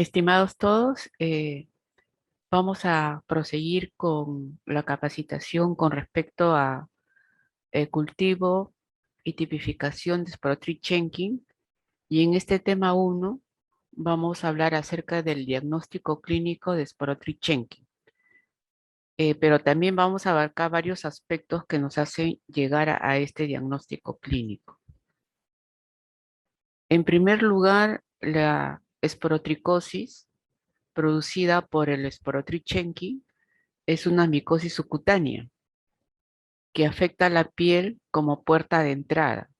Estimados todos, vamos a proseguir con la capacitación con respecto a cultivo y tipificación de Sporotrichenkin. Y en este tema uno vamos a hablar acerca del diagnóstico clínico de Sporotrichenkin. Pero también vamos a abarcar varios aspectos que nos hacen llegar a este diagnóstico clínico. En primer lugar, la esporotricosis producida por el Sporotrichenkin es una micosis subcutánea que afecta la piel como puerta de entrada.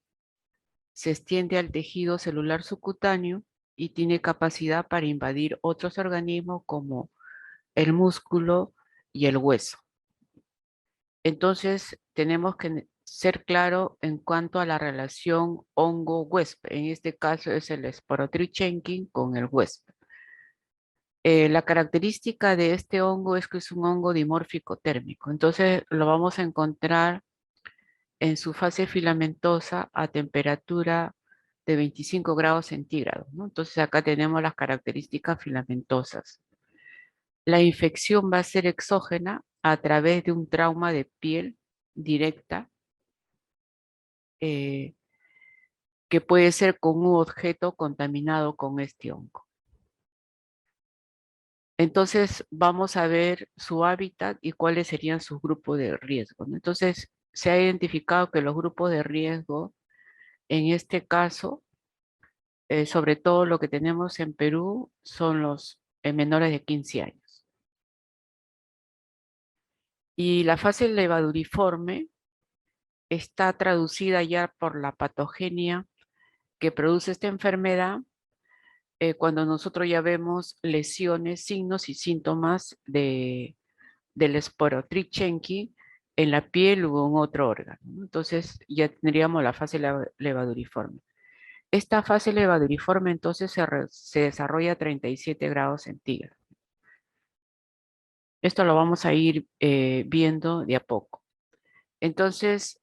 Se extiende al tejido celular subcutáneo y tiene capacidad para invadir otros organismos como el músculo y el hueso. Entonces, tenemos que ser claro en cuanto a la relación hongo-huésped. En este caso es el Sporotrichenkin con el huésped. La característica de este hongo es que es un hongo dimórfico térmico. Entonces, lo vamos a encontrar en su fase filamentosa a temperatura de 25 grados centígrados, ¿no? Entonces acá tenemos las características filamentosas. La infección va a ser exógena a través de un trauma de piel directa, eh, que puede ser con un objeto contaminado con este hongo. Entonces vamos a ver su hábitat y cuáles serían sus grupos de riesgo, ¿no? Entonces se ha identificado que los grupos de riesgo en este caso, sobre todo lo que tenemos en Perú, son los menores de 15 años. Y la fase levaduriforme está traducida ya por la patogenia que produce esta enfermedad cuando nosotros ya vemos lesiones, signos y síntomas del Sporotrichenki en la piel o en otro órgano, ¿no? Entonces ya tendríamos la fase levaduriforme. Esta fase levaduriforme entonces se desarrolla a 37 grados centígrados. Esto lo vamos a ir viendo de a poco. Entonces,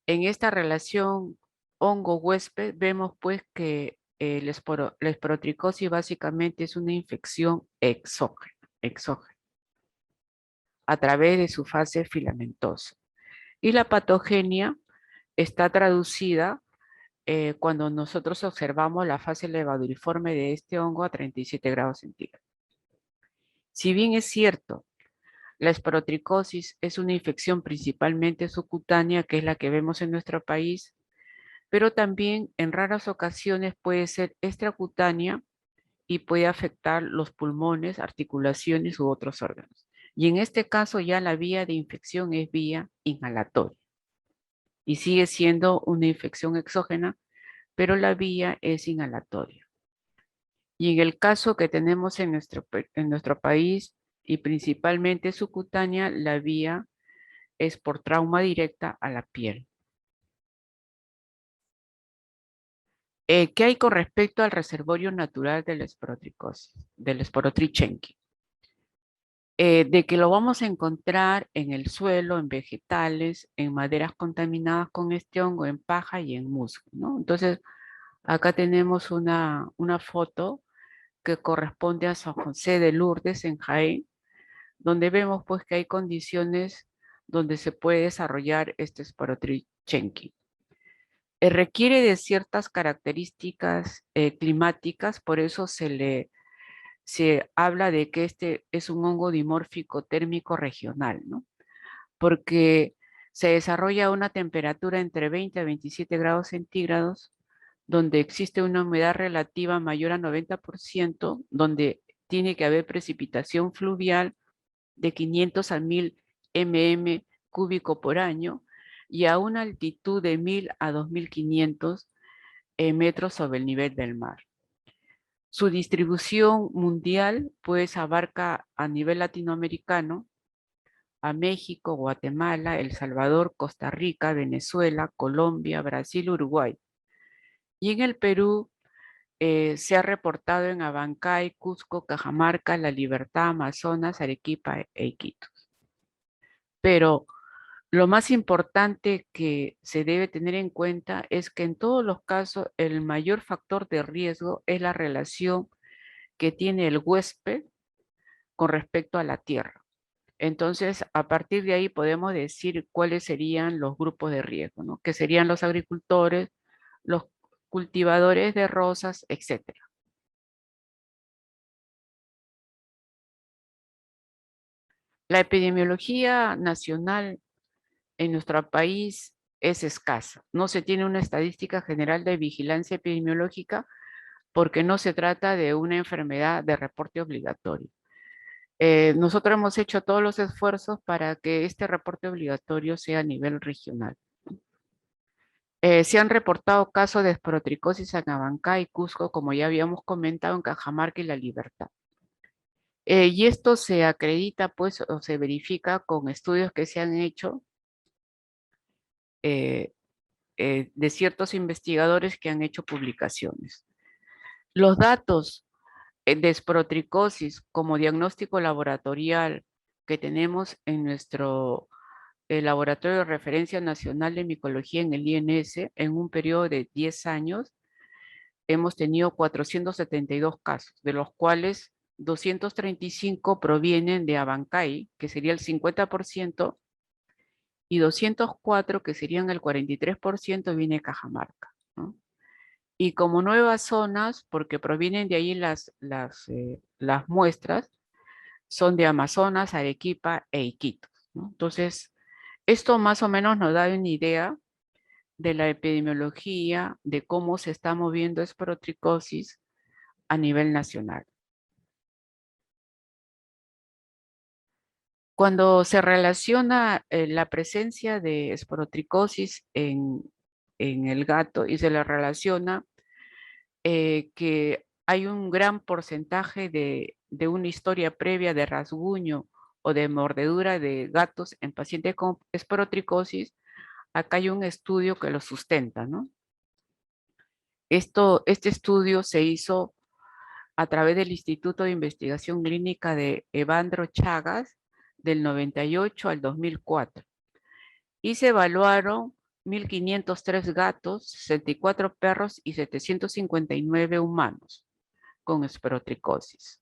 en esta relación hongo-huésped, vemos pues que la esporotricosis básicamente es una infección exógena, a través de su fase filamentosa. Y la patogenia está traducida cuando nosotros observamos la fase levaduriforme de este hongo a 37 grados centígrados. Si bien es cierto, la esporotricosis es una infección principalmente subcutánea, que es la que vemos en nuestro país, pero también en raras ocasiones puede ser extracutánea y puede afectar los pulmones, articulaciones u otros órganos. Y en este caso ya la vía de infección es vía inhalatoria y sigue siendo una infección exógena, pero la vía es inhalatoria. Y en el caso que tenemos en nuestro país y principalmente subcutánea, la vía es por trauma directa a la piel. ¿Qué hay con respecto al reservorio natural del Sporotrichenki? De que lo vamos a encontrar en el suelo, en vegetales, en maderas contaminadas con este hongo, en paja y en musgo, ¿no? Entonces, acá tenemos una foto que corresponde a San José de Lourdes, en Jaén, donde vemos pues que hay condiciones donde se puede desarrollar este Sporotrichenki. Requiere de ciertas características climáticas, por eso se habla de que este es un hongo dimórfico térmico regional, ¿no? Porque se desarrolla a una temperatura entre 20 a 27 grados centígrados, donde existe una humedad relativa mayor a 90%, donde tiene que haber precipitación fluvial de 500 a 1000 mm cúbico por año y a una altitud de 1000 a 2500 metros sobre el nivel del mar. Su distribución mundial pues abarca a nivel latinoamericano a México, Guatemala, El Salvador, Costa Rica, Venezuela, Colombia, Brasil, Uruguay. Y en el Perú se ha reportado en Abancay, Cusco, Cajamarca, La Libertad, Amazonas, Arequipa e Iquitos. Pero lo más importante que se debe tener en cuenta es que en todos los casos el mayor factor de riesgo es la relación que tiene el huésped con respecto a la tierra. Entonces, a partir de ahí podemos decir cuáles serían los grupos de riesgo, ¿no? Que serían los agricultores, los cultivadores de rosas, etcétera. La epidemiología nacional en nuestro país es escasa. No se tiene una estadística general de vigilancia epidemiológica porque no se trata de una enfermedad de reporte obligatorio. Nosotros hemos hecho todos los esfuerzos para que este reporte obligatorio sea a nivel regional. Se han reportado casos de esporotricosis en Abancay, Cusco, como ya habíamos comentado, en Cajamarca y La Libertad. Y esto se acredita, pues, o se verifica con estudios que se han hecho eh, de ciertos investigadores que han hecho publicaciones. Los datos de esporotricosis como diagnóstico laboratorial que tenemos en nuestro Laboratorio de Referencia Nacional de Micología en el INS, en un periodo de 10 años, hemos tenido 472 casos, de los cuales 235 provienen de Abancay, que sería el 50%, y 204, que serían el 43%, viene de Cajamarca, ¿no? Y como nuevas zonas, porque provienen de ahí las muestras, son de Amazonas, Arequipa e Iquitos, ¿no? Entonces, esto más o menos nos da una idea de la epidemiología, de cómo se está moviendo esporotricosis a nivel nacional. Cuando se relaciona la presencia de esporotricosis en el gato y se le relaciona que hay un gran porcentaje de una historia previa de rasguño o de mordedura de gatos en pacientes con esporotricosis, acá hay un estudio que lo sustenta, ¿no? Este estudio se hizo a través del Instituto de Investigación Clínica de Evandro Chagas del 98 al 2004 y se evaluaron 1.503 gatos, 64 perros y 759 humanos con esporotricosis.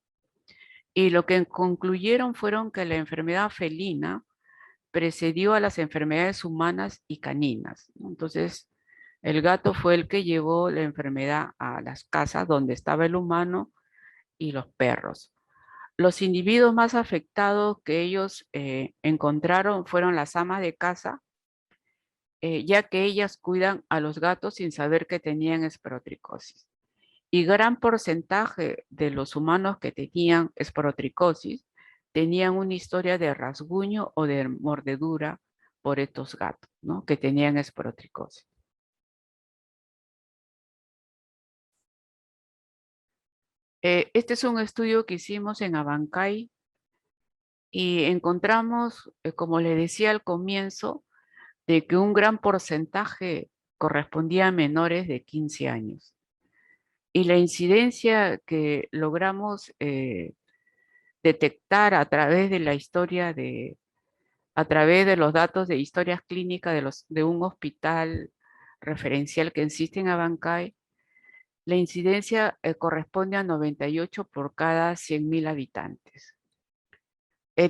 Y lo que concluyeron fueron que la enfermedad felina precedió a las enfermedades humanas y caninas, ¿no? Entonces, el gato fue el que llevó la enfermedad a las casas donde estaba el humano y los perros. Los individuos más afectados que ellos encontraron fueron las amas de casa, ya que ellas cuidan a los gatos sin saber que tenían esporotricosis. Y gran porcentaje de los humanos que tenían esporotricosis tenían una historia de rasguño o de mordedura por estos gatos, ¿no? Que tenían esporotricosis. Este es un estudio que hicimos en Abancay y encontramos, como le decía al comienzo, de que un gran porcentaje correspondía a menores de 15 años. Y la incidencia que logramos detectar a través de la historia a través de los datos de historias clínicas de un hospital referencial que existe en Abancay, la incidencia corresponde a 98 por cada 100.000 habitantes.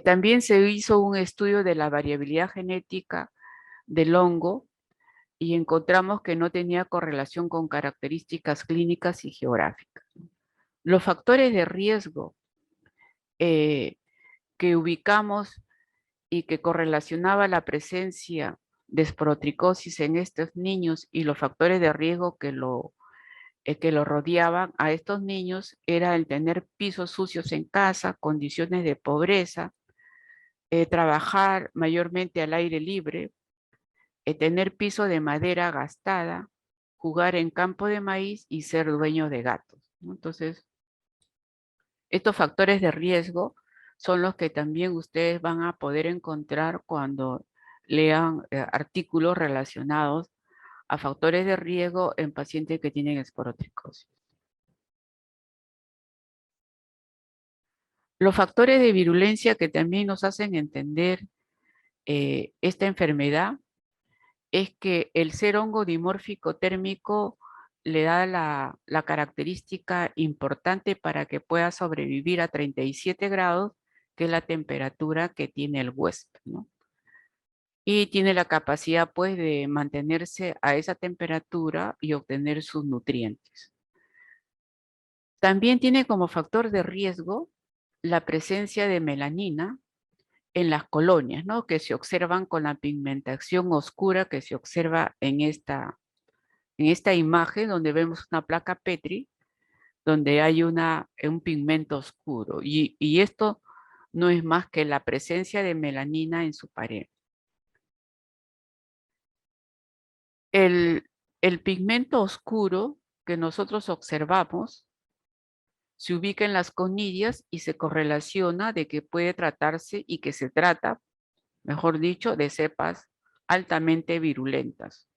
También se hizo un estudio de la variabilidad genética del hongo y encontramos que no tenía correlación con características clínicas y geográficas. Los factores de riesgo eh, que ubicamos y que correlacionaba la presencia de esporotricosis en estos niños y los factores de riesgo que lo rodeaban a estos niños era el tener pisos sucios en casa, condiciones de pobreza, trabajar mayormente al aire libre, tener piso de madera gastada, jugar en campo de maíz y ser dueño de gatos, ¿no? Entonces, estos factores de riesgo son los que también ustedes van a poder encontrar cuando lean artículos relacionados a factores de riesgo en pacientes que tienen esporotricosis. Los factores de virulencia que también nos hacen entender esta enfermedad es que el ser hongo dimórfico térmico le da la característica importante para que pueda sobrevivir a 37 grados, que es la temperatura que tiene el huésped, ¿no? Y tiene la capacidad, pues, de mantenerse a esa temperatura y obtener sus nutrientes. También tiene como factor de riesgo la presencia de melanina en las colonias, ¿no? Que se observan con la pigmentación oscura que se observa en esta imagen donde vemos una placa Petri, donde hay un pigmento oscuro. Y esto no es más que la presencia de melanina en su pared. El, el pigmento oscuro que nosotros observamos se ubica en las conillas y se correlaciona de que puede tratarse y que se trata, mejor dicho, de cepas altamente virulentas.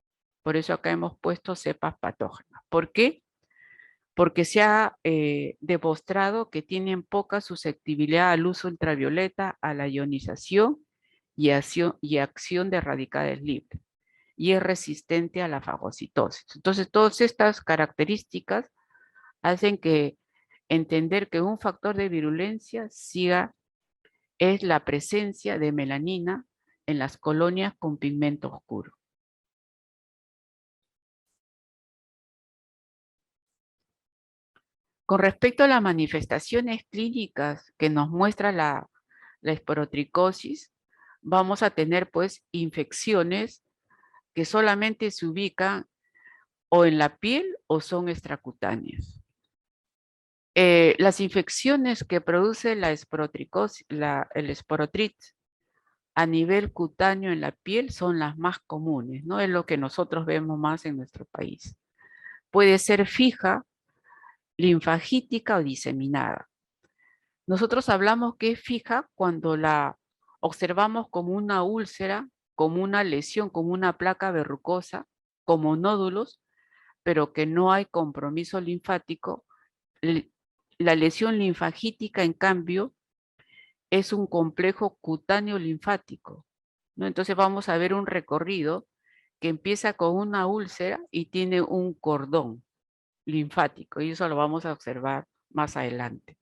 Por eso acá hemos puesto cepas patógenas. ¿Por qué? Porque se ha demostrado que tienen poca susceptibilidad al uso ultravioleta, a la ionización y acción de radicales libres, y es resistente a la fagocitosis. Entonces, todas estas características hacen que entender que un factor de virulencia es la presencia de melanina en las colonias con pigmento oscuro. Con respecto a las manifestaciones clínicas que nos muestra la esporotricosis, vamos a tener pues infecciones que solamente se ubican o en la piel o son extracutáneas. Las infecciones que produce la esporotricosis, el esporotrit a nivel cutáneo en la piel son las más comunes, ¿no? Es lo que nosotros vemos más en nuestro país. Puede ser fija, linfagítica o diseminada. Nosotros hablamos que es fija cuando la observamos como una úlcera, como una lesión, como una placa verrucosa, como nódulos, pero que no hay compromiso linfático. La lesión linfagítica, en cambio, es un complejo cutáneo linfático, ¿no? Entonces vamos a ver un recorrido que empieza con una úlcera y tiene un cordón linfático, y eso lo vamos a observar más adelante.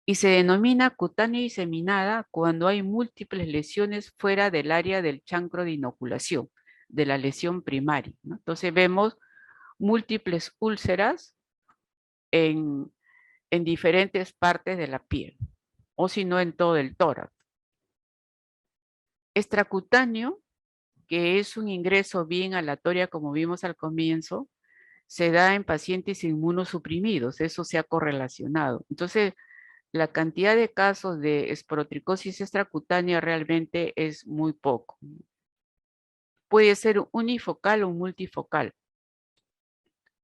Y se denomina cutánea diseminada cuando hay múltiples lesiones fuera del área del chancro de inoculación, de la lesión primaria, ¿no? Entonces vemos múltiples úlceras en, en diferentes partes de la piel, o si no en todo el tórax. Extracutáneo, que es un ingreso bien aleatorio como vimos al comienzo, se da en pacientes inmunosuprimidos, eso se ha correlacionado. Entonces, la cantidad de casos de esporotricosis extracutánea realmente es muy poco. Puede ser unifocal o multifocal.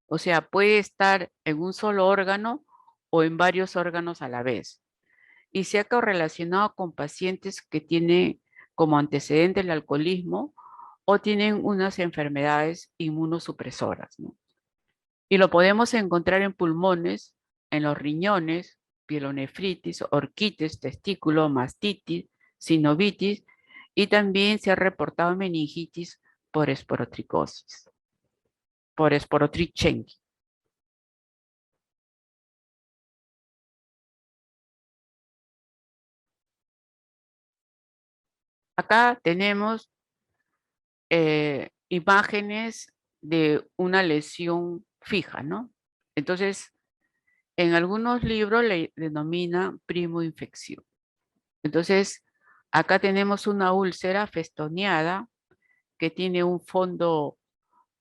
O sea, puede estar en un solo órgano o en varios órganos a la vez. Y se ha correlacionado con pacientes que tienen como antecedente el alcoholismo o tienen unas enfermedades inmunosupresoras, ¿no? Y lo podemos encontrar en pulmones, en los riñones, pielonefritis, orquitis, testículo, mastitis, sinovitis, y también se ha reportado meningitis por esporotricosis, por esporotrichengue. Acá tenemos imágenes de una lesión fija, ¿no? Entonces, en algunos libros le denomina primo infección. Entonces, acá tenemos una úlcera festoneada que tiene un fondo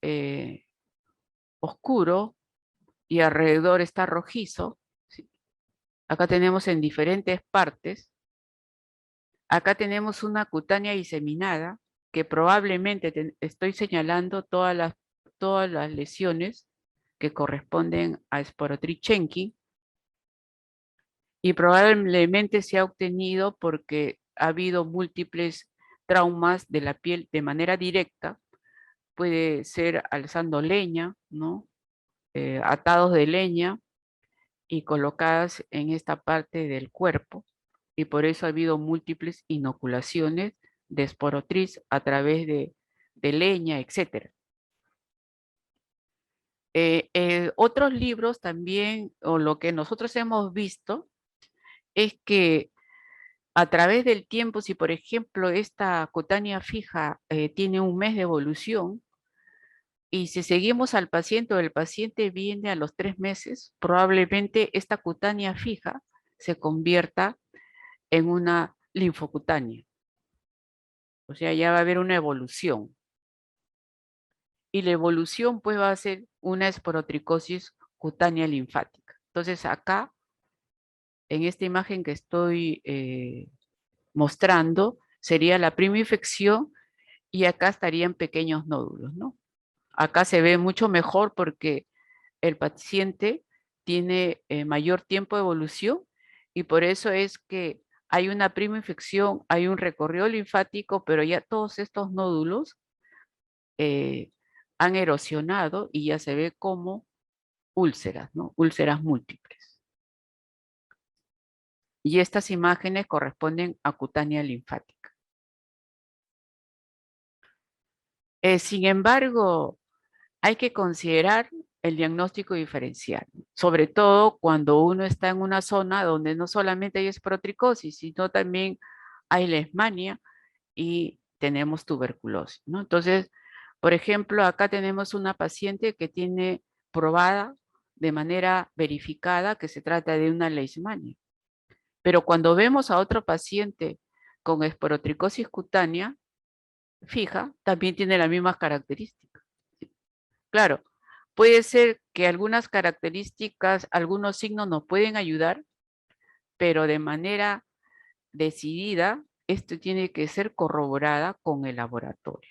eh, oscuro y alrededor está rojizo. ¿Sí? Acá tenemos en diferentes partes. Acá tenemos una cutánea diseminada que probablemente estoy señalando todas las lesiones que corresponden a Sporotrichenki, y probablemente se ha obtenido porque ha habido múltiples traumas de la piel de manera directa. Puede ser alzando leña, ¿no? Atados de leña y colocadas en esta parte del cuerpo, y por eso ha habido múltiples inoculaciones de esporotriz a través de leña, etcétera. Otros libros también, o lo que nosotros hemos visto, es que a través del tiempo, si por ejemplo esta cutánea fija tiene un mes de evolución, y si seguimos al paciente o el paciente viene a los 3 meses, probablemente esta cutánea fija se convierta en una linfocutánea. O sea, ya va a haber una evolución. Y la evolución pues va a ser una esporotricosis cutánea linfática. Entonces acá, en esta imagen que estoy mostrando, sería la prima infección y acá estarían pequeños nódulos, ¿no? Acá se ve mucho mejor porque el paciente tiene mayor tiempo de evolución y por eso es que hay una prima infección, hay un recorrido linfático, pero ya todos estos nódulos eh, han erosionado y ya se ve como úlceras, ¿no? Úlceras múltiples. Y estas imágenes corresponden a cutánea linfática. Sin embargo, hay que considerar el diagnóstico diferencial, sobre todo cuando uno está en una zona donde no solamente hay esporotricosis, sino también hay leishmania y tenemos tuberculosis, ¿no? Entonces, por ejemplo, acá tenemos una paciente que tiene probada de manera verificada que se trata de una leishmania. Pero cuando vemos a otro paciente con esporotricosis cutánea fija, también tiene las mismas características. Claro, puede ser que algunas características, algunos signos nos pueden ayudar, pero de manera decidida, esto tiene que ser corroborada con el laboratorio.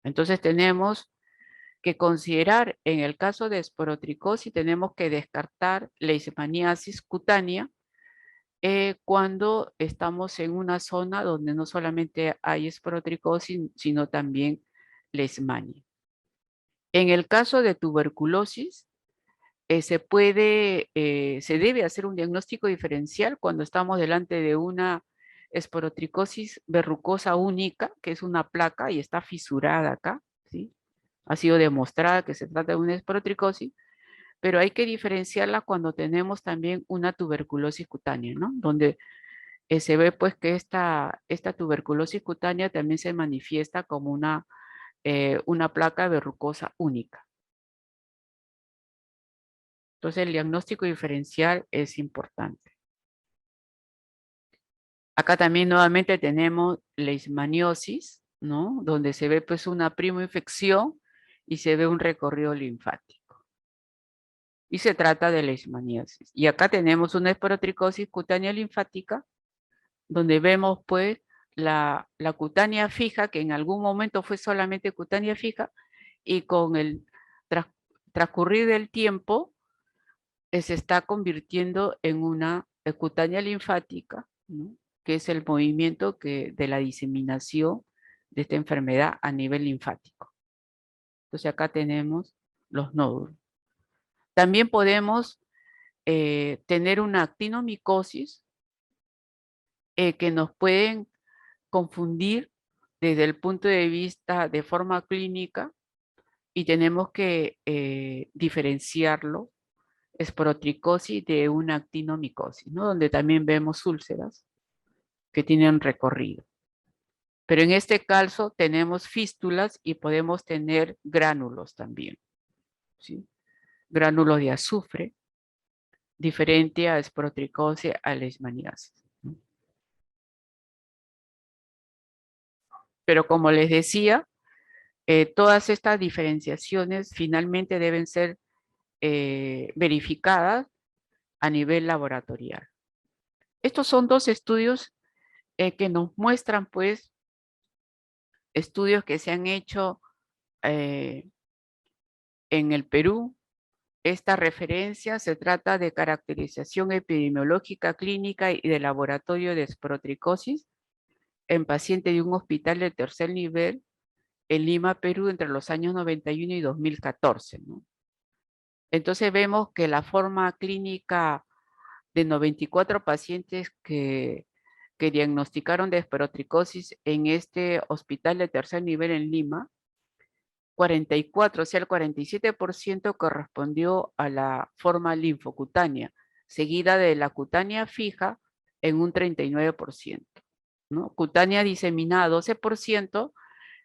Entonces tenemos que considerar, en el caso de esporotricosis, tenemos que descartar leishmaniasis cutánea cuando estamos en una zona donde no solamente hay esporotricosis, sino también leishmania. En el caso de tuberculosis, se debe hacer un diagnóstico diferencial cuando estamos delante de una esporotricosis verrucosa única, que es una placa y está fisurada acá, ¿sí? Ha sido demostrada que se trata de una esporotricosis, pero hay que diferenciarla cuando tenemos también una tuberculosis cutánea, ¿no? Donde se ve pues que esta tuberculosis cutánea también se manifiesta como una placa verrucosa única. Entonces el diagnóstico diferencial es importante. Acá también nuevamente tenemos leishmaniosis, ¿no? Donde se ve pues una primoinfección y se ve un recorrido linfático. Y se trata de leishmaniosis. Y acá tenemos una esporotricosis cutánea linfática, donde vemos pues la cutánea fija, que en algún momento fue solamente cutánea fija, y con el transcurrir del tiempo se está convirtiendo en una cutánea linfática, ¿no? Que es el movimiento de la diseminación de esta enfermedad a nivel linfático. Entonces acá tenemos los nódulos. También podemos tener una actinomicosis que nos pueden confundir desde el punto de vista de forma clínica y tenemos que diferenciarlo esporotricosis de una actinomicosis, ¿no? Donde también vemos úlceras que tienen recorrido. Pero en este caso tenemos fístulas y podemos tener gránulos también, ¿sí? Gránulos de azufre, diferente a esporotricosis, a leishmaniasis, ¿no? Pero como les decía, todas estas diferenciaciones finalmente deben ser verificadas a nivel laboratorial. Estos son dos estudios que nos muestran, pues, estudios que se han hecho eh, en el Perú. Esta referencia se trata de caracterización epidemiológica clínica y de laboratorio de esporotricosis en pacientes de un hospital de tercer nivel en Lima, Perú, entre los años 91 y 2014, ¿no? Entonces vemos que la forma clínica de 94 pacientes que diagnosticaron de esporotricosis en este hospital de tercer nivel en Lima, 44, o sea, el 47% correspondió a la forma linfocutánea, seguida de la cutánea fija en un 39%, ¿no? Cutánea diseminada 12%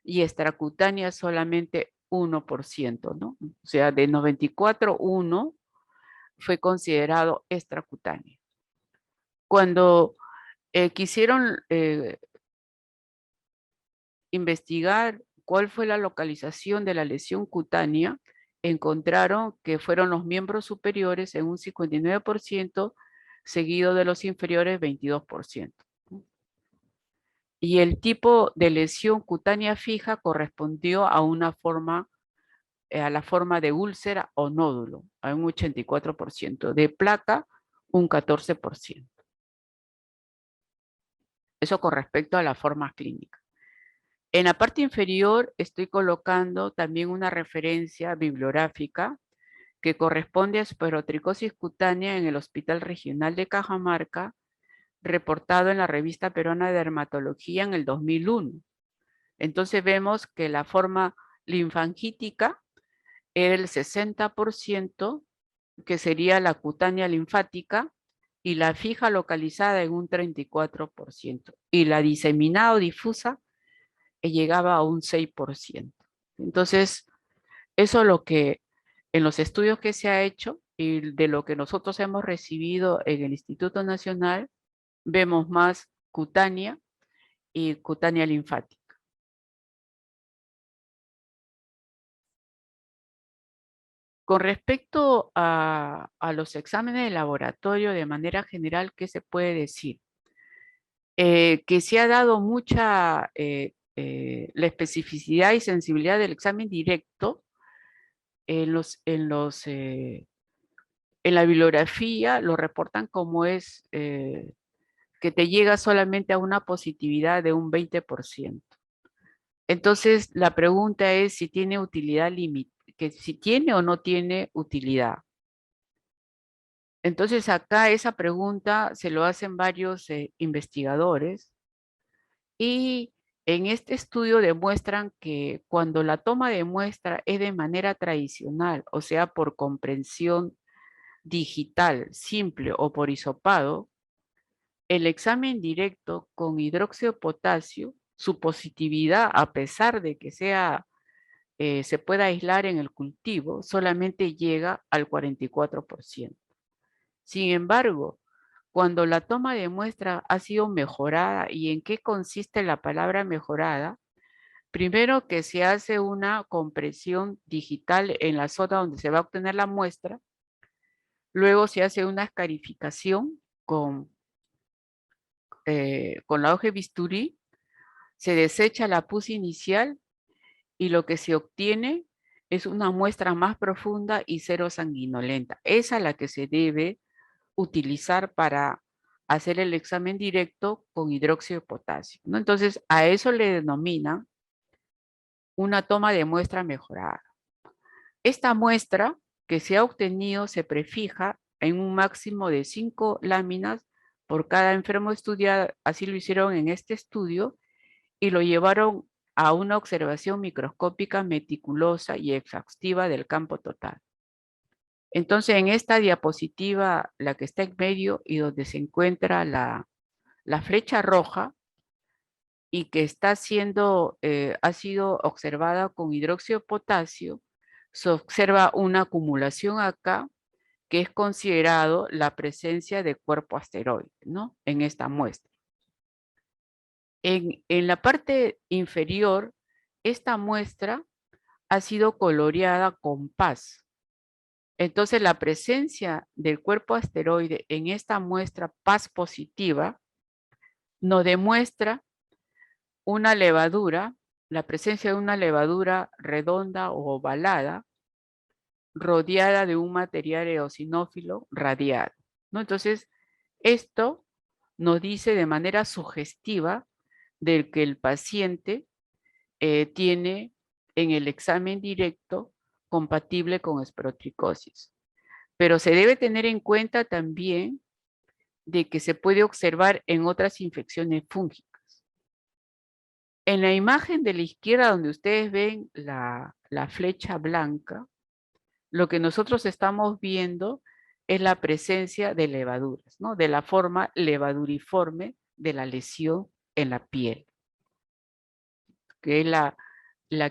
y extracutánea solamente 1%, ¿no? O sea, de 94, 1 fue considerado extracutáneo. Cuando quisieron investigar cuál fue la localización de la lesión cutánea, encontraron que fueron los miembros superiores en un 59%, seguido de los inferiores 22%. Y el tipo de lesión cutánea fija correspondió a una forma, a la forma de úlcera o nódulo, a un 84%, de placa un 14%. Eso con respecto a la forma clínica. En la parte inferior estoy colocando también una referencia bibliográfica que corresponde a esporotricosis cutánea en el Hospital Regional de Cajamarca, reportado en la Revista Peruana de Dermatología en el 2001. Entonces vemos que la forma linfangítica era el 60%, que sería la cutánea linfática, y la fija localizada en un 34%, y la diseminada o difusa llegaba a un 6%. Entonces, eso es lo que en los estudios que se ha hecho y de lo que nosotros hemos recibido en el Instituto Nacional, vemos más cutánea y cutánea linfática. Con respecto a los exámenes de laboratorio de manera general, ¿qué se puede decir? Que se ha dado mucha la especificidad y sensibilidad del examen directo en la bibliografía, lo reportan como es que te llega solamente a una positividad de un 20%. Entonces, la pregunta es si tiene utilidad límite, que si tiene o no tiene utilidad. Entonces, acá esa pregunta se lo hacen varios investigadores y en este estudio demuestran que cuando la toma de muestra es de manera tradicional, o sea, por comprensión digital, simple o por hisopado, el examen directo con hidróxido de potasio, su positividad, a pesar de que se pueda aislar en el cultivo, solamente llega al 44%. Sin embargo, cuando la toma de muestra ha sido mejorada, ¿y en qué consiste la palabra mejorada? Primero que se hace una compresión digital en la zona donde se va a obtener la muestra, luego se hace una escarificación con la hoja de bisturí, se desecha la pus inicial y lo que se obtiene es una muestra más profunda y cero sanguinolenta. Esa es la que se debe utilizar para hacer el examen directo con hidróxido de potasio, ¿no? Entonces, a eso le denomina una toma de muestra mejorada. Esta muestra que se ha obtenido se prefija en un máximo de 5 láminas por cada enfermo estudiado. Así lo hicieron en este estudio y lo llevaron a una observación microscópica meticulosa y exhaustiva del campo total. Entonces, en esta diapositiva, la que está en medio y donde se encuentra la flecha roja y que está ha sido observada con hidróxido de potasio, se observa una acumulación acá que es considerado la presencia de cuerpo asteroide, ¿no? En esta muestra. En la parte inferior, esta muestra ha sido coloreada con paz. Entonces, la presencia del cuerpo asteroide en esta muestra paz positiva nos demuestra una levadura, la presencia de una levadura redonda o ovalada, rodeada de un material eosinófilo radiado, ¿no? Entonces, esto nos dice de manera sugestiva del que el paciente tiene en el examen directo compatible con esporotricosis. Pero se debe tener en cuenta también de que se puede observar en otras infecciones fúngicas. En la imagen de la izquierda, donde ustedes ven la flecha blanca, lo que nosotros estamos viendo es la presencia de levaduras, ¿no? De la forma levaduriforme de la lesión en la piel, que es la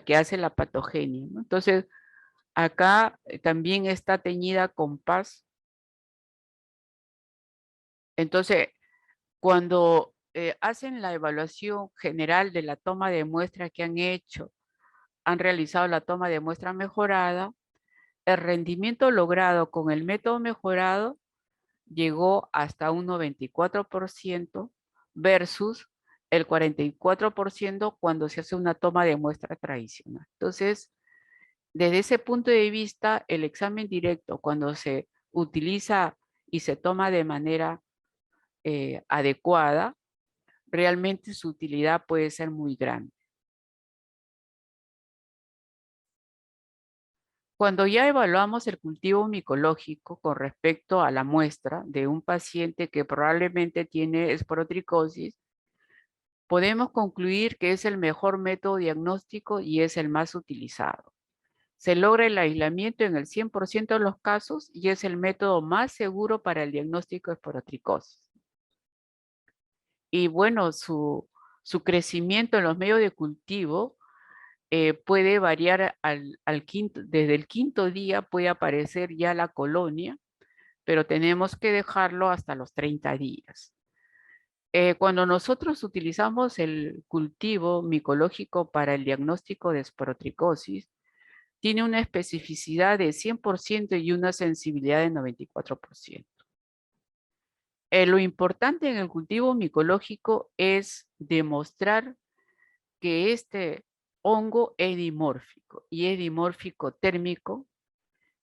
que hace la patogenia, ¿no? Entonces, acá también está teñida con paz. Entonces, cuando hacen la evaluación general de la toma de muestra que han hecho, han realizado la toma de muestra mejorada, el rendimiento logrado con el método mejorado llegó hasta un 94% versus el 44% cuando se hace una toma de muestra tradicional. Entonces, desde ese punto de vista, el examen directo, cuando se utiliza y se toma de manera adecuada, realmente su utilidad puede ser muy grande. Cuando ya evaluamos el cultivo micológico con respecto a la muestra de un paciente que probablemente tiene esporotricosis, podemos concluir que es el mejor método diagnóstico y es el más utilizado. Se logra el aislamiento en el 100% de los casos y es el método más seguro para el diagnóstico de esporotricosis. Y bueno, su crecimiento en los medios de cultivo puede variar desde el quinto día puede aparecer ya la colonia, pero tenemos que dejarlo hasta los 30 días. Cuando nosotros utilizamos el cultivo micológico para el diagnóstico de esporotricosis, tiene una especificidad de 100% y una sensibilidad de 94%. Lo importante en el cultivo micológico es demostrar que este hongo es dimórfico y es dimórfico térmico.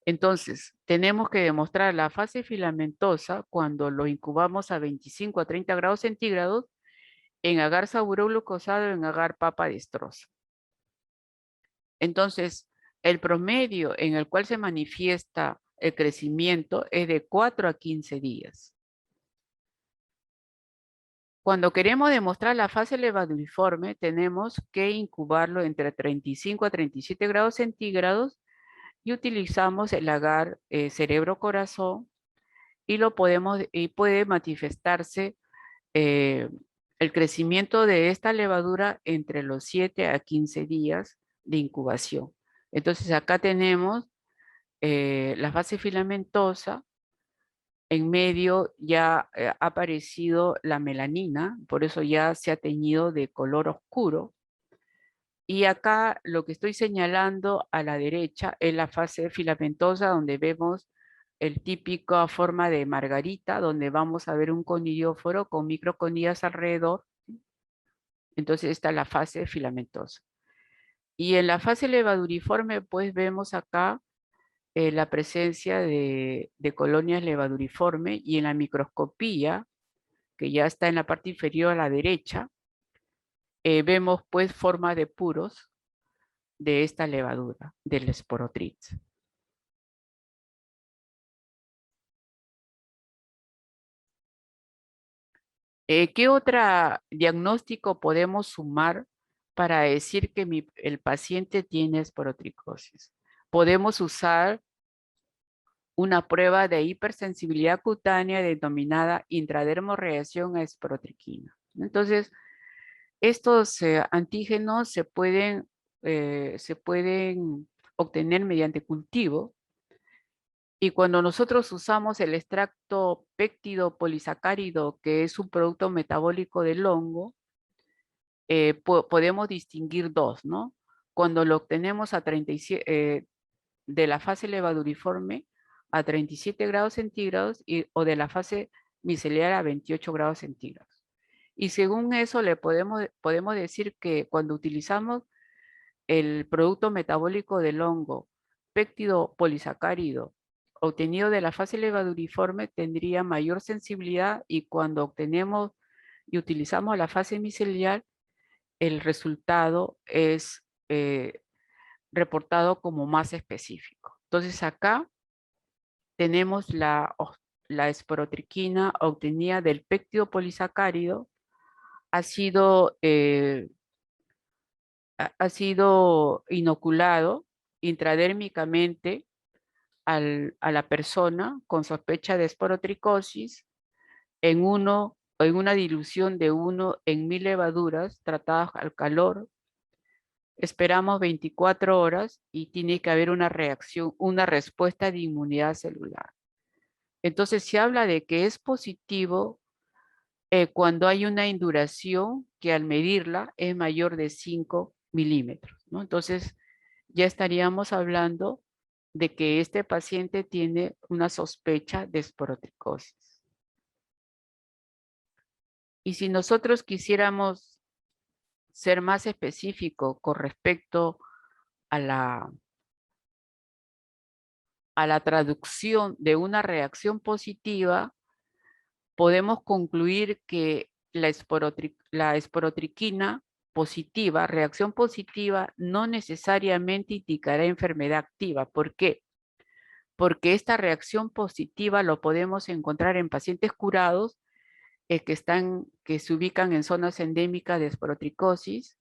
Entonces, tenemos que demostrar la fase filamentosa cuando lo incubamos a 25 a 30 grados centígrados en agar saburoglucosado, en agar papa destroza. Entonces, el promedio en el cual se manifiesta el crecimiento es de 4 a 15 días. Cuando queremos demostrar la fase levaduriforme, tenemos que incubarlo entre 35 a 37 grados centígrados y utilizamos el agar cerebro-corazón y puede manifestarse eh, el crecimiento de esta levadura entre los 7 a 15 días de incubación. Entonces acá tenemos la fase filamentosa, en medio ya ha aparecido la melanina, por eso ya se ha teñido de color oscuro. Y acá lo que estoy señalando a la derecha es la fase filamentosa donde vemos el típico forma de margarita, donde vamos a ver un conidióforo con microconillas alrededor. Entonces está la fase filamentosa. Y en la fase levaduriforme, pues vemos acá la presencia de colonias levaduriforme y en la microscopía, que ya está en la parte inferior a la derecha, vemos pues forma de puros de esta levadura, del Sporotritz. ¿Qué otro diagnóstico podemos sumar para decir que el paciente tiene esporotricosis? Podemos usar una prueba de hipersensibilidad cutánea denominada intradermorreacción a esporotriquina. Entonces, estos antígenos se pueden obtener mediante cultivo y cuando nosotros usamos el extracto péptido polisacárido, que es un producto metabólico del hongo, podemos distinguir dos, ¿no? Cuando lo obtenemos a 37, de la fase levaduriforme a 37 grados centígrados o de la fase micelar a 28 grados centígrados. Y según eso podemos decir que cuando utilizamos el producto metabólico del hongo, péptido polisacárido, obtenido de la fase levaduriforme, tendría mayor sensibilidad y cuando obtenemos y utilizamos la fase micelar, el resultado es reportado como más específico. Entonces acá tenemos la esporotriquina obtenida del péptido polisacárido, ha sido ha sido inoculado intradérmicamente a la persona con sospecha de esporotricosis en una dilución de 1 en 1000 levaduras tratadas al calor. Esperamos 24 horas y tiene que haber una reacción, una respuesta de inmunidad celular. Entonces se habla de que es positivo cuando hay una induración que al medirla es mayor de 5 milímetros, ¿no? Entonces ya estaríamos hablando de que este paciente tiene una sospecha de esporotricosis. Y si nosotros quisiéramos ser más específicos con respecto a la traducción de una reacción positiva, podemos concluir que la esporotriquina positiva, reacción positiva, no necesariamente indicará enfermedad activa. ¿Por qué? Porque esta reacción positiva lo podemos encontrar en pacientes curados que se ubican en zonas endémicas de esporotricosis,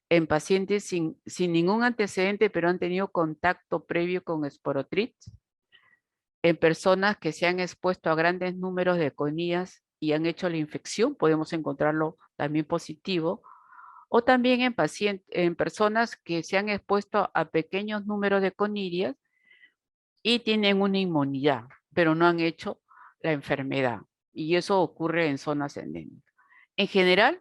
en pacientes sin ningún antecedente, pero han tenido contacto previo con esporotrit, en personas que se han expuesto a grandes números de conías y han hecho la infección, podemos encontrarlo también positivo, o también en personas que se han expuesto a pequeños números de conirias y tienen una inmunidad, pero no han hecho la enfermedad. Y eso ocurre en zonas endémicas. En general,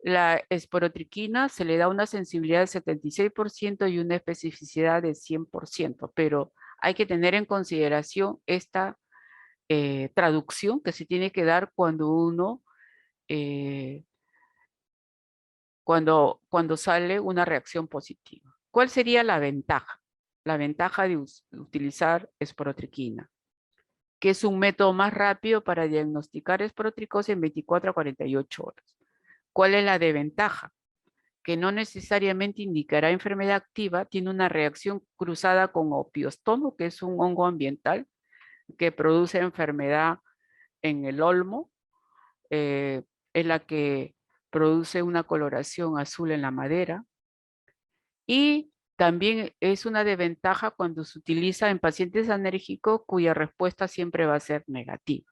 la esporotriquina se le da una sensibilidad del 76% y una especificidad del 100%, pero hay que tener en consideración esta traducción que se tiene que dar eh, cuando sale una reacción positiva. ¿Cuál sería la ventaja? La ventaja de utilizar esporotriquina, que es un método más rápido para diagnosticar esporotricosis en 24 a 48 horas. ¿Cuál es la desventaja? Que no necesariamente indicará enfermedad activa, tiene una reacción cruzada con opiostomo, que es un hongo ambiental que produce enfermedad en el olmo, es la que produce una coloración azul en la madera, y también es una desventaja cuando se utiliza en pacientes alérgicos cuya respuesta siempre va a ser negativa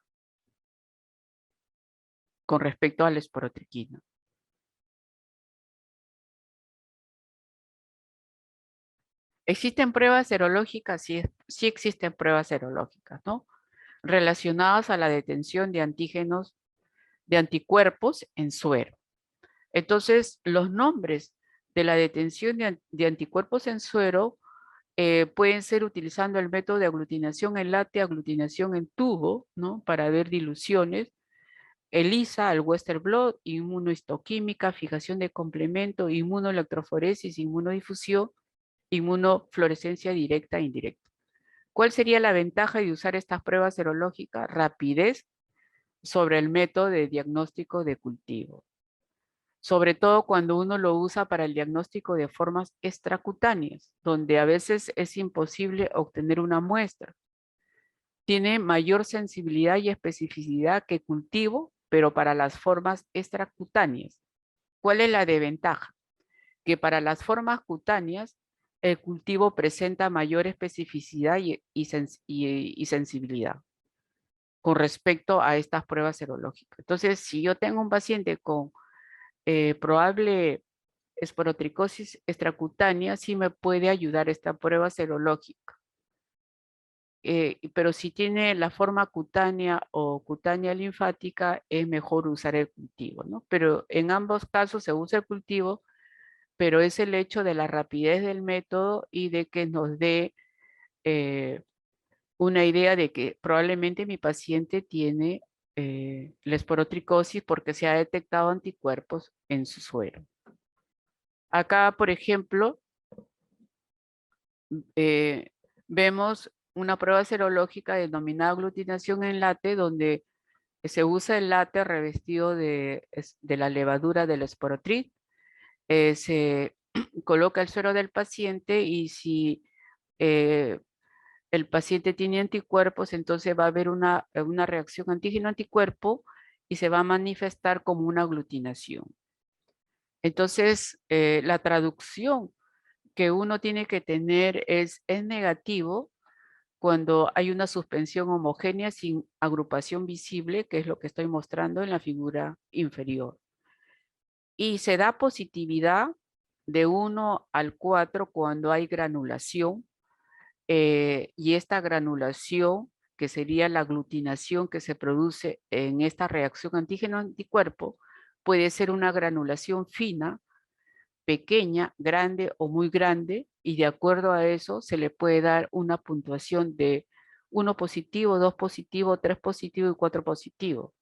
con respecto a la esporotriquina. ¿Existen pruebas serológicas? Sí, sí existen pruebas serológicas, ¿no? Relacionadas a la detención de antígenos, de anticuerpos en suero. Entonces, los nombres de la detención de anticuerpos en suero pueden ser utilizando el método de aglutinación en late, aglutinación en tubo, ¿no? Para ver diluciones, ELISA, el Western blot, inmunohistoquímica, fijación de complemento, inmunoelectroforesis, inmunodifusión, inmunofluorescencia directa e indirecta. ¿Cuál sería la ventaja de usar estas pruebas serológicas? Rapidez sobre el método de diagnóstico de cultivo, sobre todo cuando uno lo usa para el diagnóstico de formas extracutáneas, donde a veces es imposible obtener una muestra. Tiene mayor sensibilidad y especificidad que cultivo, pero para las formas extracutáneas. ¿Cuál es la desventaja? Que para las formas cutáneas, el cultivo presenta mayor especificidad y sensibilidad con respecto a estas pruebas serológicas. Entonces, si yo tengo un paciente con probable esporotricosis extracutánea, sí me puede ayudar esta prueba serológica. Pero si tiene la forma cutánea o cutánea linfática, es mejor usar el cultivo, ¿no? Pero en ambos casos se usa el cultivo, pero es el hecho de la rapidez del método y de que nos dé una idea de que probablemente mi paciente tiene la esporotricosis porque se ha detectado anticuerpos en su suero. Acá, por ejemplo, eh, vemos una prueba serológica denominada aglutinación en late, donde se usa el late revestido de la levadura del esporotrit. Se coloca el suero del paciente y si eh, el paciente tiene anticuerpos, entonces va a haber una reacción antígeno-anticuerpo y se va a manifestar como una aglutinación. Entonces, la traducción que uno tiene que tener es negativo cuando hay una suspensión homogénea sin agrupación visible, que es lo que estoy mostrando en la figura inferior. Y se da positividad de 1 al 4 cuando hay granulación, y esta granulación, que sería la aglutinación que se produce en esta reacción antígeno-anticuerpo, puede ser una granulación fina, pequeña, grande o muy grande, y de acuerdo a eso se le puede dar una puntuación de 1 positivo, 2 positivo, 3 positivo y 4 positivo.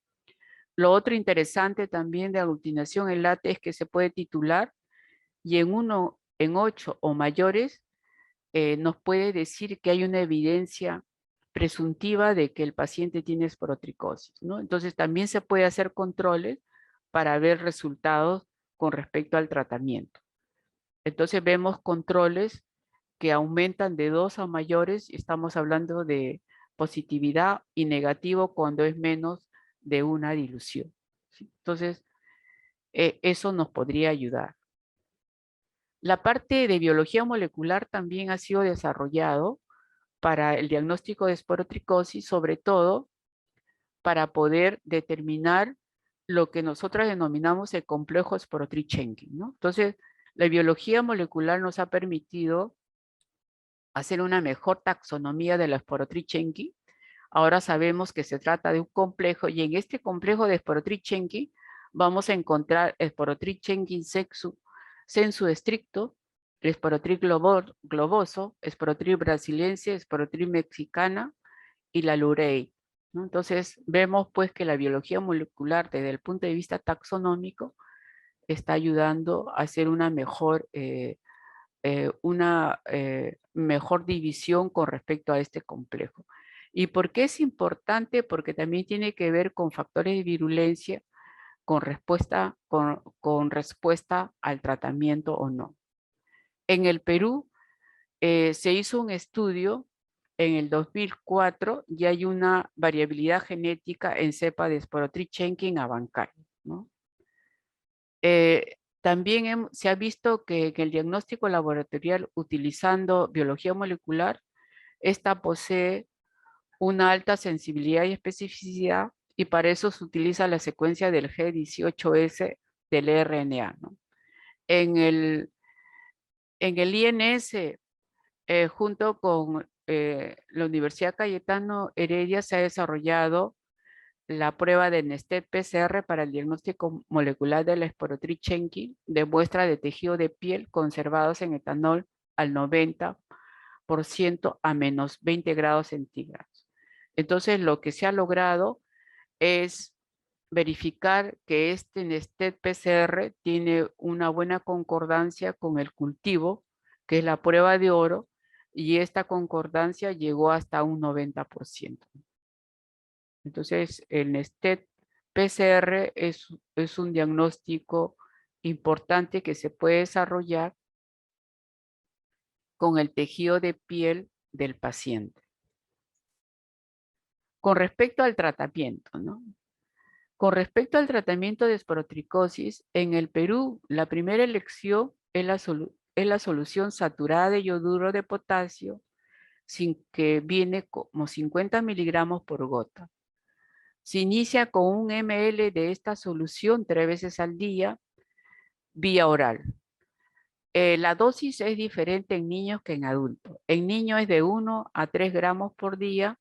Lo otro interesante también de aglutinación en late es que se puede titular, y en 8 o mayores nos puede decir que hay una evidencia presuntiva de que el paciente tiene esporotricosis, ¿no? Entonces también se puede hacer controles para ver resultados con respecto al tratamiento. Entonces vemos controles que aumentan de 2 a mayores, y estamos hablando de positividad, y negativo cuando es menos de una dilución, ¿sí? Entonces, eso nos podría ayudar. La parte de biología molecular también ha sido desarrollado para el diagnóstico de esporotricosis, sobre todo para poder determinar lo que nosotros denominamos el complejo Sporotrichenkin, ¿no? Entonces, la biología molecular nos ha permitido hacer una mejor taxonomía de la Sporotrichenkin. Ahora sabemos que se trata de un complejo, y en este complejo de Sporotrichenkin vamos a encontrar Sporotrichenkin sensu estricto, el Sporotric globoso, Sporotric brasiliense, Sporotric mexicana y la Lurey, ¿no? Entonces vemos pues que la biología molecular desde el punto de vista taxonómico está ayudando a hacer una mejor división con respecto a este complejo. ¿Y por qué es importante? Porque también tiene que ver con factores de virulencia con respuesta al tratamiento o no. En el Perú se hizo un estudio en el 2004, y hay una variabilidad genética en cepa de Sporotrichenkin abancay, ¿no? También se ha visto que en el diagnóstico laboratorial utilizando biología molecular, esta posee una alta sensibilidad y especificidad, y para eso se utiliza la secuencia del G18S del RNA, ¿no? En el, en el INS, junto con la Universidad Cayetano Heredia, se ha desarrollado la prueba de Nestet-PCR para el diagnóstico molecular de la Sporotrichenkin de muestra de tejido de piel conservados en etanol al 90% a menos 20 grados centígrados. Entonces, lo que se ha logrado es verificar que este Nestet-PCR tiene una buena concordancia con el cultivo, que es la prueba de oro, y esta concordancia llegó hasta un 90%. Entonces, el Nestet-PCR es un diagnóstico importante que se puede desarrollar con el tejido de piel del paciente. Con respecto al tratamiento, ¿no? Con respecto al tratamiento de esporotricosis, en el Perú, la primera elección es la solución saturada de yoduro de potasio, que viene como 50 miligramos por gota. Se inicia con 1 ml de esta solución 3 veces al día, vía oral. La dosis es diferente en niños que en adultos. En niños es de 1 a 3 gramos por día,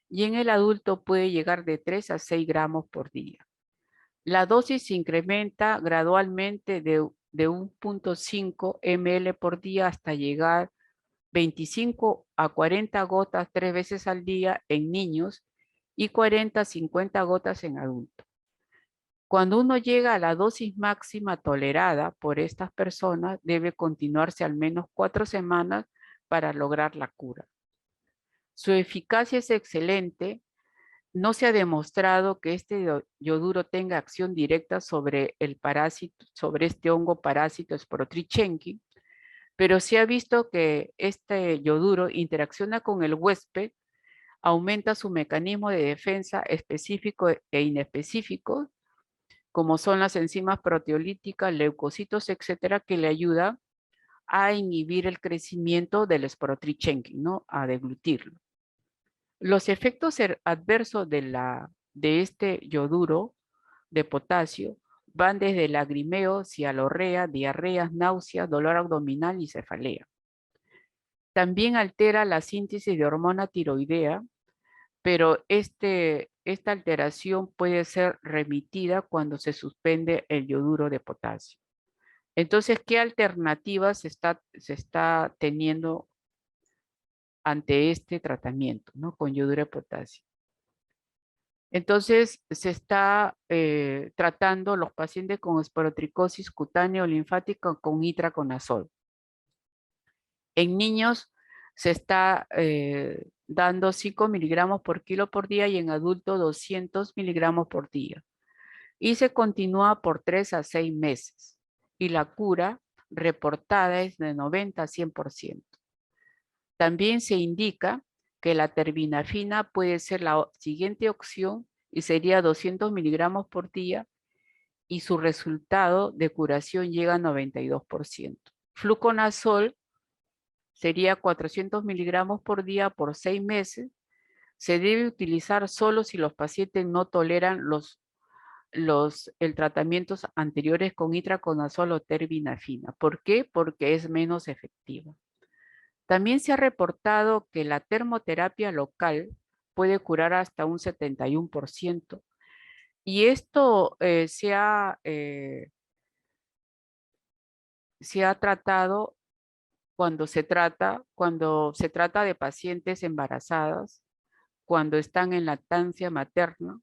y en el adulto puede llegar de 3 a 6 gramos por día. La dosis se incrementa gradualmente de 1.5 ml por día hasta llegar 25 a 40 gotas 3 veces al día en niños, y 40 a 50 gotas en adultos. Cuando uno llega a la dosis máxima tolerada por estas personas, debe continuarse al menos 4 semanas para lograr la cura. Su eficacia es excelente. No se ha demostrado que este yoduro tenga acción directa sobre el parásito, sobre este hongo parásito Sporotrichenkin, pero se ha visto que este yoduro interacciona con el huésped, aumenta su mecanismo de defensa específico e inespecífico, como son las enzimas proteolíticas, leucocitos, etcétera, que le ayudan a inhibir el crecimiento del sporotrichenkin, ¿no? A deglutirlo. Los efectos adversos de este yoduro de potasio van desde lagrimeo, cialorrea, diarreas, náuseas, dolor abdominal y cefalea. También altera la síntesis de hormona tiroidea, pero esta alteración puede ser remitida cuando se suspende el yoduro de potasio. Entonces, ¿qué alternativas se está teniendo ante este tratamiento, ¿no? Con yoduro de potasio? Entonces, se está tratando los pacientes con esporotricosis cutánea o linfática con itraconazol. En niños se está dando 5 miligramos por kilo por día y en adultos 200 miligramos por día. Y se continúa por 3 a 6 meses. Y la cura reportada es de 90 a 100%. También se indica que la terbinafina puede ser la siguiente opción y sería 200 miligramos por día y su resultado de curación llega a 92%. Fluconazol sería 400 miligramos por día por 6 meses. Se debe utilizar solo si los pacientes no toleran el tratamientos anteriores con itraconazol o terbinafina. ¿Por qué? Porque es menos efectiva. También se ha reportado que la termoterapia local puede curar hasta un 71%. Y esto se ha tratado cuando se trata de pacientes embarazadas, cuando están en lactancia materna,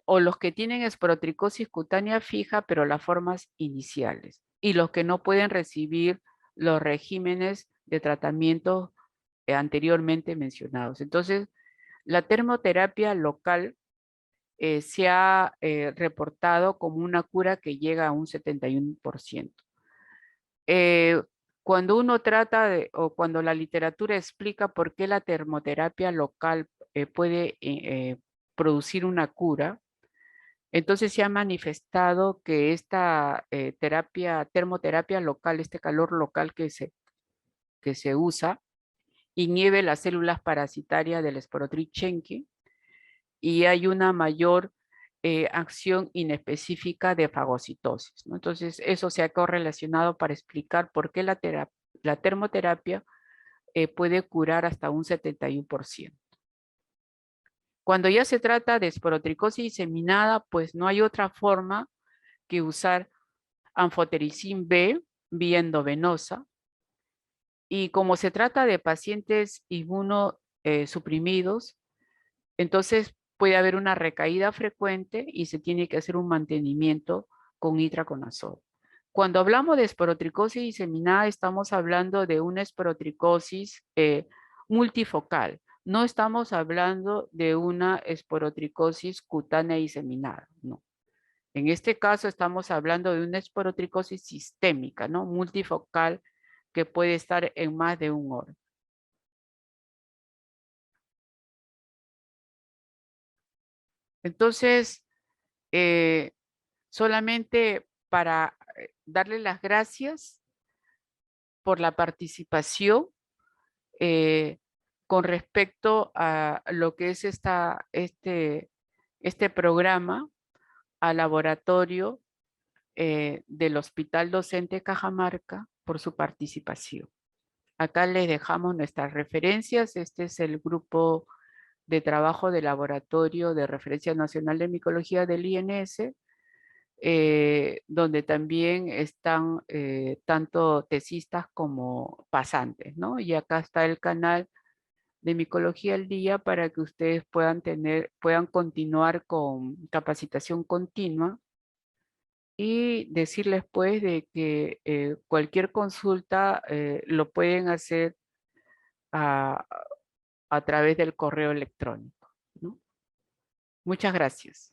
o los que tienen esporotricosis cutánea fija, pero las formas iniciales, y los que no pueden recibir los regímenes de tratamiento anteriormente mencionados. Entonces, la termoterapia local se ha reportado como una cura que llega a un 71%. Cuando uno o cuando la literatura explica por qué la termoterapia local puede producir una cura, entonces se ha manifestado que esta termoterapia local, este calor local que se usa, inhibe las células parasitarias del Sporotrichenki y hay una mayor acción inespecífica de fagocitosis, ¿no? Entonces, eso se ha correlacionado para explicar por qué la termoterapia puede curar hasta un 71%. Cuando ya se trata de esporotricosis diseminada, pues no hay otra forma que usar anfotericin B vía endovenosa. Y como se trata de pacientes inmunosuprimidos, entonces puede haber una recaída frecuente y se tiene que hacer un mantenimiento con itraconazol. Cuando hablamos de esporotricosis diseminada, estamos hablando de una esporotricosis multifocal. No estamos hablando de una esporotricosis cutánea diseminada, no. En este caso estamos hablando de una esporotricosis sistémica, ¿no? Multifocal, que puede estar en más de un órgano. Entonces, solamente para darle las gracias por la participación con respecto a lo que es este programa al laboratorio del Hospital Docente Cajamarca por su participación. Acá les dejamos nuestras referencias. Este es el grupo de trabajo del Laboratorio de Referencia Nacional de Micología del INS, donde también están tanto tesistas como pasantes, ¿no? Y acá está el canal de Micología al Día para que ustedes puedan continuar con capacitación continua y decirles pues de que cualquier consulta lo pueden hacer a, a través del correo electrónico, ¿no? Muchas gracias.